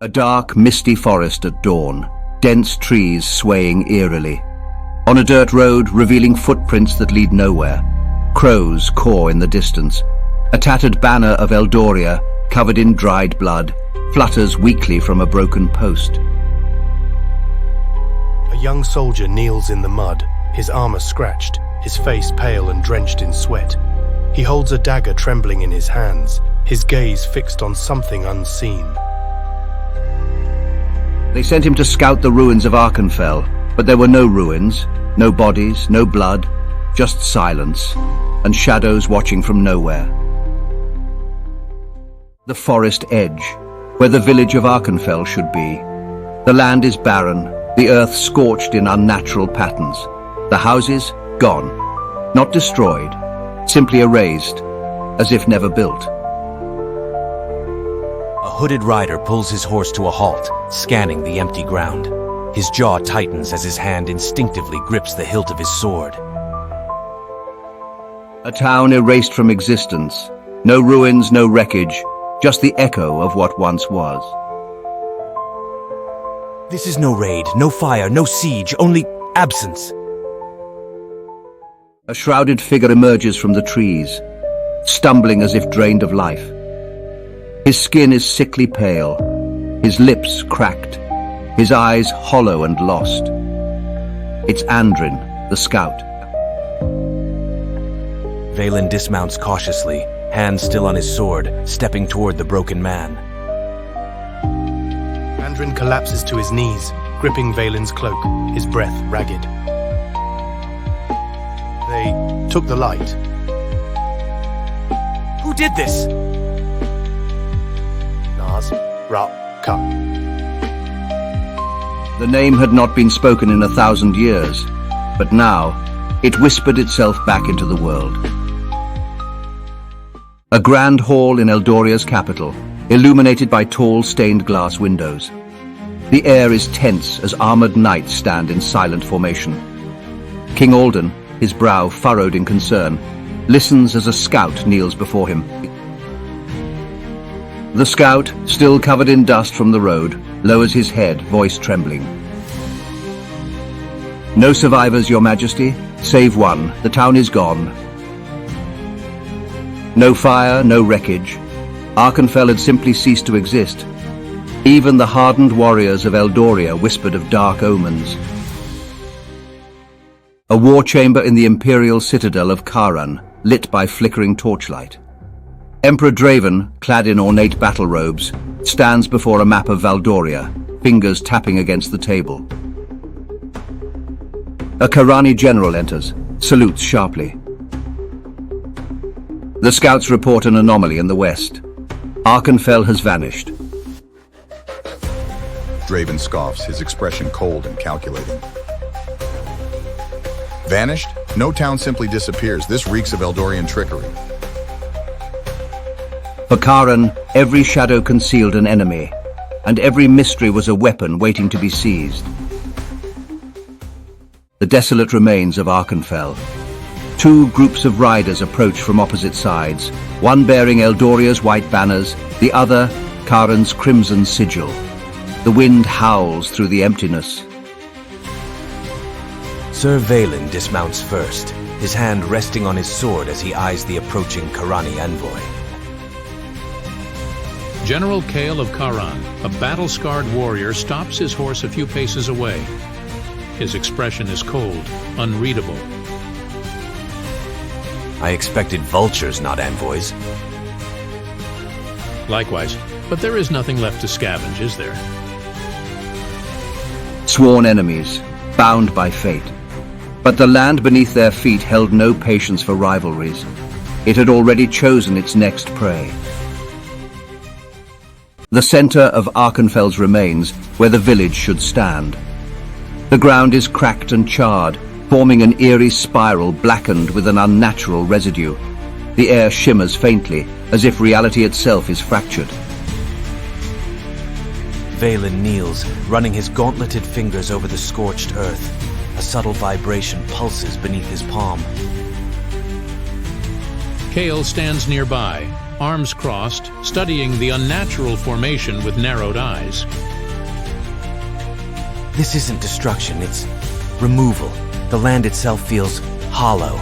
A dark, misty forest at dawn, dense trees swaying eerily. On a dirt road revealing footprints that lead nowhere, crows caw in the distance. A tattered banner of Eldoria, covered in dried blood, flutters weakly from a broken post. A young soldier kneels in the mud, his armor scratched, his face pale and drenched in sweat. He holds a dagger trembling in his hands, his gaze fixed on something unseen. They sent him to scout the ruins of Arkenfel, but there were no ruins, no bodies, no blood, just silence, and shadows watching from nowhere. The forest edge, where the village of Arkenfel should be. The land is barren, the earth scorched in unnatural patterns. The houses, gone. Not destroyed, simply erased, as if never built. A hooded rider pulls his horse to a halt, scanning the empty ground. His jaw tightens as his hand instinctively grips the hilt of his sword. A town erased from existence. No ruins, no wreckage, just the echo of what once was. This is no raid, no fire, no siege, only absence. A shrouded figure emerges from the trees, stumbling as if drained of life. His skin is sickly pale, his lips cracked, his eyes hollow and lost. It's Andrin, the scout. Valen dismounts cautiously, hand still on his sword, stepping toward the broken man. Andrin collapses to his knees, gripping Valen's cloak, his breath ragged. They took the light. Who did this? Ra-ka. The name had not been spoken in 1,000 years, but now it whispered itself back into the world. A grand hall in Eldoria's capital, illuminated by tall stained glass windows. The air is tense as armored knights stand in silent formation. King Alden, his brow furrowed in concern, listens as a scout kneels before him. The scout, still covered in dust from the road, lowers his head, voice trembling. No survivors, Your Majesty, save one. The town is gone. No fire, no wreckage. Arkenfel had simply ceased to exist. Even the hardened warriors of Eldoria whispered of dark omens. A war chamber in the imperial citadel of Kaaran, lit by flickering torchlight. Emperor Draven, clad in ornate battle robes, stands before a map of Valdoria, fingers tapping against the table. A Kaarani general enters, salutes sharply. The scouts report an anomaly in the west. Arkenfel has vanished. Draven scoffs, his expression cold and calculating. Vanished? No town simply disappears. This reeks of Eldorian trickery. For Kaaran, every shadow concealed an enemy, and every mystery was a weapon waiting to be seized. The desolate remains of Arkenfel. Two groups of riders approach from opposite sides, one bearing Eldoria's white banners, the other Kaaran's crimson sigil. The wind howls through the emptiness. Sir Valen dismounts first, his hand resting on his sword as he eyes the approaching Kaarani envoy. General Kale of Kaaran, a battle-scarred warrior, stops his horse a few paces away. His expression is cold, unreadable. I expected vultures, not envoys. Likewise, but there is nothing left to scavenge, is there? Sworn enemies, bound by fate. But the land beneath their feet held no patience for rivalries. It had already chosen its next prey. The center of Arkenfel's remains, where the village should stand. The ground is cracked and charred, forming an eerie spiral blackened with an unnatural residue. The air shimmers faintly, as if reality itself is fractured. Valen kneels, running his gauntleted fingers over the scorched earth. A subtle vibration pulses beneath his palm. Kale stands nearby, arms crossed, studying the unnatural formation with narrowed eyes. This isn't destruction, it's removal. The land itself feels hollow.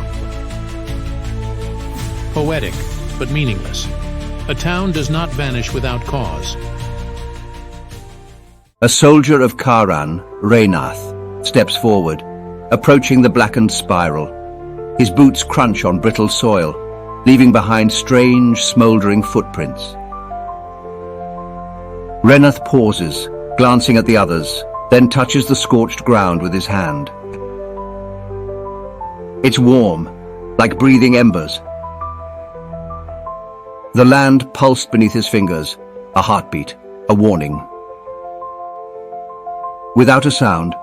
Poetic, but meaningless. A town does not vanish without cause. A soldier of Kaaran, Reynath, steps forward, approaching the blackened spiral. His boots crunch on brittle soil, leaving behind strange, smouldering footprints. Reynath pauses, glancing at the others, then touches the scorched ground with his hand. It's warm, like breathing embers. The land pulsed beneath his fingers, a heartbeat, a warning. Without a sound,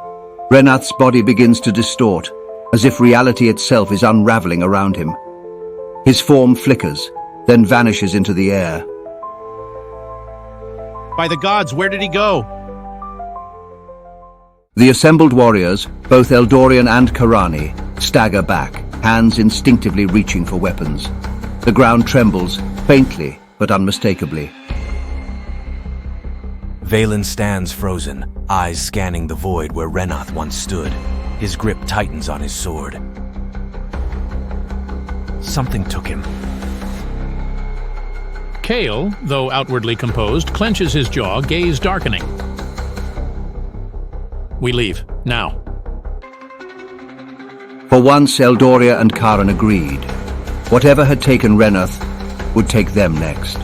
Reynath's body begins to distort, as if reality itself is unraveling around him. His form flickers, then vanishes into the air. By the gods, where did he go? The assembled warriors, both Eldorian and Kaarani, stagger back, hands instinctively reaching for weapons. The ground trembles, faintly but unmistakably. Valen stands frozen, eyes scanning the void where Reynath once stood. His grip tightens on his sword. Something took him. Kale, though outwardly composed, clenches his jaw, gaze darkening. We leave, now. For once, Eldoria and Kaaran agreed. Whatever had taken Reynath would take them next.